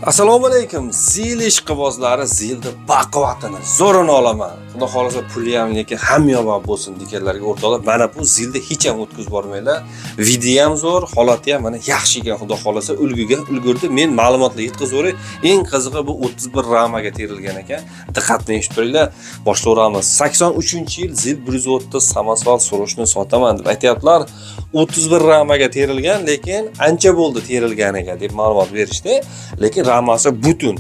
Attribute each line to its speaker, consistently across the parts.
Speaker 1: Assalomu alaykum. Zil ishqibozlari zilda baquvvatini zo'rini olaman. Xudo xolasa puli ham lekin hamyoboq bo'lsin deganlarga o'rtoqlar, mana bu zilda hech ham o'tkazib bormanglar. Video ham zo'r, holati ham mana yaxshi ekan. Xudo xolasa ulgurdi. Men ma'lumotlar yetkazavray. Eng qizig'i bu 31 ramaga terilgan ekan. Diqqat bilan eshitib turinglar. Boshlayveramiz. 83-yil zil 130 samosval surushni sotaman deb aytayaptilar. 31 ramaga terilgan, lekin ancha bo'ldi terilganiga deb ma'lumot berishdi. Lekin ramasi butun.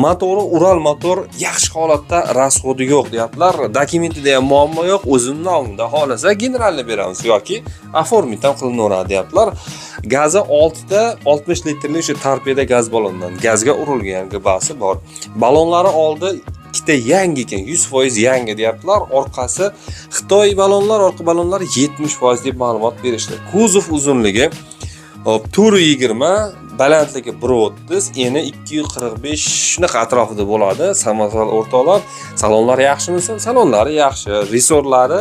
Speaker 1: Motori Ural motor yaxshi holatda, rasxodi yo'q deyaptilar. Dokumentida ham muammo yo'q. O'zim nomimda xolasa generalni beramiz yoki oformit ham qilinaveradi deyaptilar. Gazi 6 ta 60 litrli o'sha torpeda gaz balondan gazga urilgan gibasi bor. Balonlari oldi ikkita yangi ekan, 100% yangi deyaptilar. Orqasi Xitoy balonlar, orqa balonlar 70% deb ma'lumot berishdi. Kuzov uzunligi 420, balandligi 130, eni 245 shunaqa atrofida bo'ladi. Samosval o'rtoqlar, salonlar yaxshimi? Salonlari yaxshi, resorlari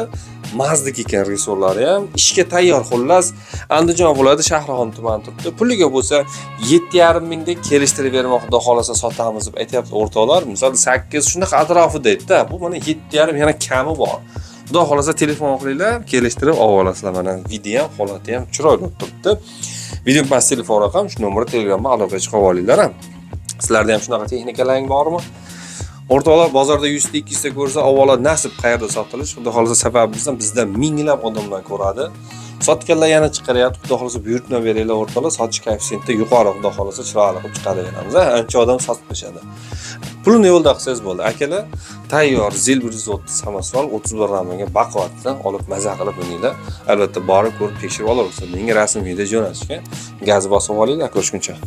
Speaker 1: Mazdik ekan, resorlari ham ishga tayyor. Xullas, Andijon viloyati Shahrixon tumani turibdi. Puliga bo'lsa 7,5 mingdek kelishtirib bermoq, xudo xolasa sotamiz deb aytayapti o'rtoqlar. Misol 8 shunaqa atrofida edi-da. Bu mana 7,5 yana kami bor. Xudo xolasa telefon qilinglar, kelishtirib olasizlar. Mana video ham, holati ham chiroyli turibdi. Video pas telefon raqam, shu nomerga Telegramga aloqa chiqib olinglar ham. Sizlarda ham shunaqa texnikalaring bormi? O'rtoqlar, bozorda 100 ta 200 ta ko'rsa, avvalo nasib qayerda sotilish? Xudo xolasa sababimizdan bizda minglab odamlar ko'radi. Sotganlar yana chiqaryapti. Xudo xolasa buyurtma beringlar o'rtoqlar, sotish koeffitsiyenti yuqori, xudo xolasa chiroyli qilib chiqaraveramiz. Ancha odam sotib qo'yadi. Pulni yo'lda qilsangiz bo'ldi. Akalar, tayyor zil 130 samosval 31 ramaga baquvvatdan olib maza qilib o'ynanglar. Albatta borib ko'rib tekshirib olaverasiz. Menga rasm video jo'natishga gaz bosib olinglar, ko'rishguncha.